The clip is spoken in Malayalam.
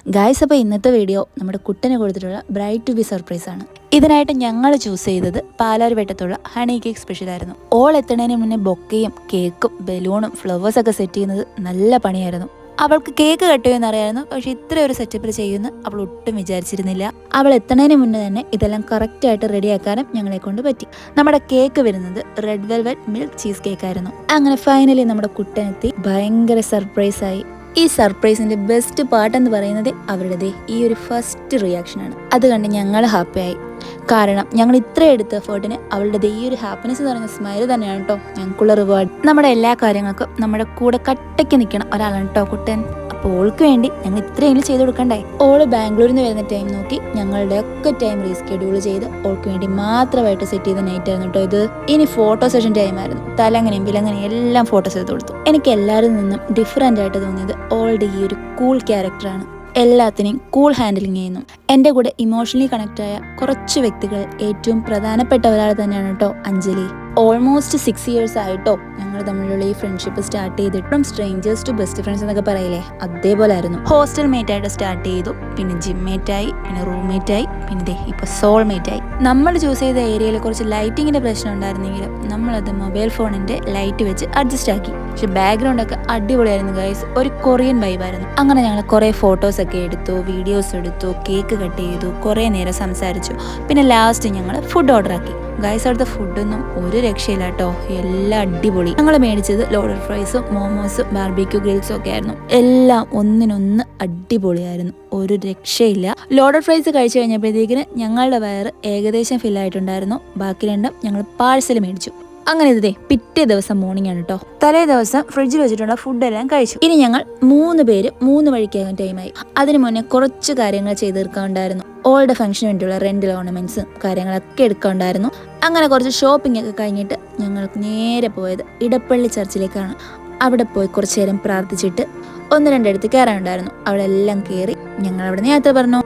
ഗായ്സ്, അപ്പോൾ ഇന്നത്തെ വീഡിയോ നമ്മുടെ കുട്ടനെ കൊടുത്തിട്ടുള്ള ബ്രൈഡ് ടു ബി സർപ്രൈസ് ആണ്. ഇതിനായിട്ട് ഞങ്ങൾ ചൂസ് ചെയ്തത് പാലാരിവട്ടത്തുള്ള ഹണി കേക്ക് സ്പെഷ്യലായിരുന്നു. ഓൾ എത്തുന്നതിന് മുന്നേ ബൊക്കയും കേക്കും ബലൂണും ഫ്ലവേഴ്സൊക്കെ സെറ്റ് ചെയ്യുന്നത് നല്ല പണിയായിരുന്നു. അവൾക്ക് കേക്ക് കട്ടുമെന്ന് അറിയാമായിരുന്നു, പക്ഷെ ഇത്ര ഒരു സെറ്റപ്പിൽ ചെയ്യുമെന്ന് അവൾ ഒട്ടും വിചാരിച്ചിരുന്നില്ല. അവൾ എത്തുന്നതിന് മുന്നേ തന്നെ ഇതെല്ലാം കറക്റ്റായിട്ട് റെഡിയാക്കാനും ഞങ്ങളെ കൊണ്ട് പറ്റി. നമ്മുടെ കേക്ക് വരുന്നത് റെഡ് വെൽവെറ്റ് മിൽക്ക് ചീസ് കേക്കായിരുന്നു. അങ്ങനെ ഫൈനലി നമ്മുടെ കുട്ടനെത്തി ഭയങ്കര സർപ്രൈസായി. ഈ സർപ്രൈസിന്റെ ബെസ്റ്റ് പാർട്ട് എന്ന് പറയുന്നത് അവരുടെ ഈ ഒരു ഫസ്റ്റ് റിയാക്ഷനാണ്. അത് കണ്ട് ഞങ്ങൾ ഹാപ്പിയായി. കാരണം ഞങ്ങൾ ഇത്ര എടുത്ത എഫേർട്ടിന് അവളുടെ ഈ ഒരു ഹാപ്പിനെസ് എന്ന് പറയുന്ന സ്മൈൽ തന്നെയാണ് കേട്ടോ ഞങ്ങൾക്കുള്ള റിവാർഡ്. നമ്മുടെ എല്ലാ കാര്യങ്ങൾക്കും നമ്മുടെ കൂടെ കട്ടയ്ക്ക് നിൽക്കണം ഒരാളാണ് കേട്ടോ കുട്ടൻ. അപ്പോൾ ഓൾക്ക് വേണ്ടി ഞങ്ങൾ ഇത്രയെങ്കിലും ചെയ്ത് കൊടുക്കണ്ടേ. ഓള് ബാംഗ്ലൂരിൽ നിന്ന് വരുന്ന ടൈം നോക്കി ഞങ്ങളുടെ ഒക്കെ ടൈം റീസ്കെഡ്യൂൾ ചെയ്ത് ഓൾക്ക് വേണ്ടി മാത്രമായിട്ട് സെറ്റ് ചെയ്ത നൈറ്റ് ആയിരുന്നു കേട്ടോ ഇത്. ഇനി ഫോട്ടോ സെഷൻ ടൈം ആയിരുന്നു. തലങ്ങനെയും വിലങ്ങനെയും എല്ലാം ഫോട്ടോസ് എടുത്ത് കൊടുത്തു. എനിക്ക് എല്ലാവരിൽ നിന്നും ഡിഫറെൻ്റ് ആയിട്ട് തോന്നിയത് ഓളുടെ ഈ ഒരു കൂൾ ക്യാരക്ടറാണ്. എല്ലാത്തിനെയും കൂൾ ഹാൻഡിലിങ് ചെയ്യുന്നു. എൻ്റെ കൂടെ ഇമോഷണലി കണക്റ്റായ കുറച്ച് വ്യക്തികൾ ഏറ്റവും പ്രധാനപ്പെട്ട ഒരാൾ തന്നെയാണ് കേട്ടോ അഞ്ജലി. ഓൾമോസ്റ്റ് 6 years ആയിട്ടോ ഞങ്ങൾ തമ്മിലുള്ള ഈ ഫ്രണ്ട്ഷിപ്പ് സ്റ്റാർട്ട് ചെയ്തിട്ട് from strangers to best friends എന്നൊക്കെ പറയില്ലേ, അതേപോലെ ആയിരുന്നു. ഹോസ്റ്റൽ മേറ്റ് ആയിട്ട് സ്റ്റാർട്ട് ചെയ്തു, പിന്നെ ജിം മേറ്റ് ആയി, പിന്നെ റൂംമേറ്റ് ആയി, പിന്നെ ഇപ്പൊ സോൾമേറ്റ് ആയി. നമ്മൾ ചൂസ് ചെയ്ത ഏരിയയിൽ കുറച്ച് ലൈറ്റിങ്ങിന്റെ പ്രശ്നം ഉണ്ടായിരുന്നെങ്കിലും നമ്മളത് മൊബൈൽ ഫോണിന്റെ ലൈറ്റ് വെച്ച് അഡ്ജസ്റ്റ് ആക്കി. പക്ഷെ ബാക്ക്ഗ്രൗണ്ട് ഒക്കെ അടിപൊളിയായിരുന്നു ഗൈസ്, ഒരു കൊറിയൻ വൈബായിരുന്നു. അങ്ങനെ ഞങ്ങൾ കുറെ ഫോട്ടോസ് ഒക്കെ എടുത്തു, വീഡിയോസ് എടുത്തു, കേക്ക് കട്ട് ചെയ്തു, കുറെ നേരം സംസാരിച്ചു. പിന്നെ ലാസ്റ്റ് ഞങ്ങൾ ഫുഡ് ഓർഡർ ആക്കി. ഗൈസ്, അവിടുത്തെ ഫുഡൊന്നും ഒരു രക്ഷയില്ല കേട്ടോ, എല്ലാം അടിപൊളി. ഞങ്ങൾ മേടിച്ചത് ലോഡഡ് ഫ്രൈസും മോമോസും ബാർബിക്യൂ ഗ്രിൽസും ഒക്കെ ആയിരുന്നു. എല്ലാം ഒന്നിനൊന്ന് അടിപൊളിയായിരുന്നു, ഒരു രക്ഷയില്ല. ലോഡഡ് ഫ്രൈസ് കഴിച്ചു കഴിഞ്ഞപ്പോഴത്തേക്കിന് ഞങ്ങളുടെ വയറ് ഏകദേശം ഫില്ലായിട്ടുണ്ടായിരുന്നു. ബാക്കി രണ്ടും ഞങ്ങൾ പാഴ്സൽ മേടിച്ചു. അങ്ങനെ ഇതേ പിറ്റേ ദിവസം മോർണിംഗ് ആണ് കേട്ടോ. തലേ ദിവസം ഫ്രിഡ്ജിൽ വെച്ചിട്ടുള്ള ഫുഡെല്ലാം കഴിച്ചു. ഇനി ഞങ്ങൾ 3 പേര് 3 വഴിക്കാകാൻ ടൈമായി. അതിനു മുന്നേ കുറച്ച് കാര്യങ്ങൾ ചെയ്ത് തീർക്കാനുണ്ടായിരുന്നു. ഓൾഡ് ഫംഗ്ഷന് വേണ്ടിയുള്ള റെന്റൽ ഓർണമെന്റ്സും കാര്യങ്ങളൊക്കെ എടുക്കാനുണ്ടായിരുന്നു. അങ്ങനെ കുറച്ച് ഷോപ്പിംഗ് ഒക്കെ കഴിഞ്ഞിട്ട് ഞങ്ങൾക്ക് നേരെ പോയത് ഇടപ്പള്ളി ചർച്ചിലേക്കാണ്. അവിടെ പോയി കുറച്ചു നേരം പ്രാർത്ഥിച്ചിട്ട് 1-2 അടുത്ത് കയറാനുണ്ടായിരുന്നു. അവിടെ എല്ലാം കയറി ഞങ്ങൾ അവിടെ നിന്ന് യാത്ര പറഞ്ഞു.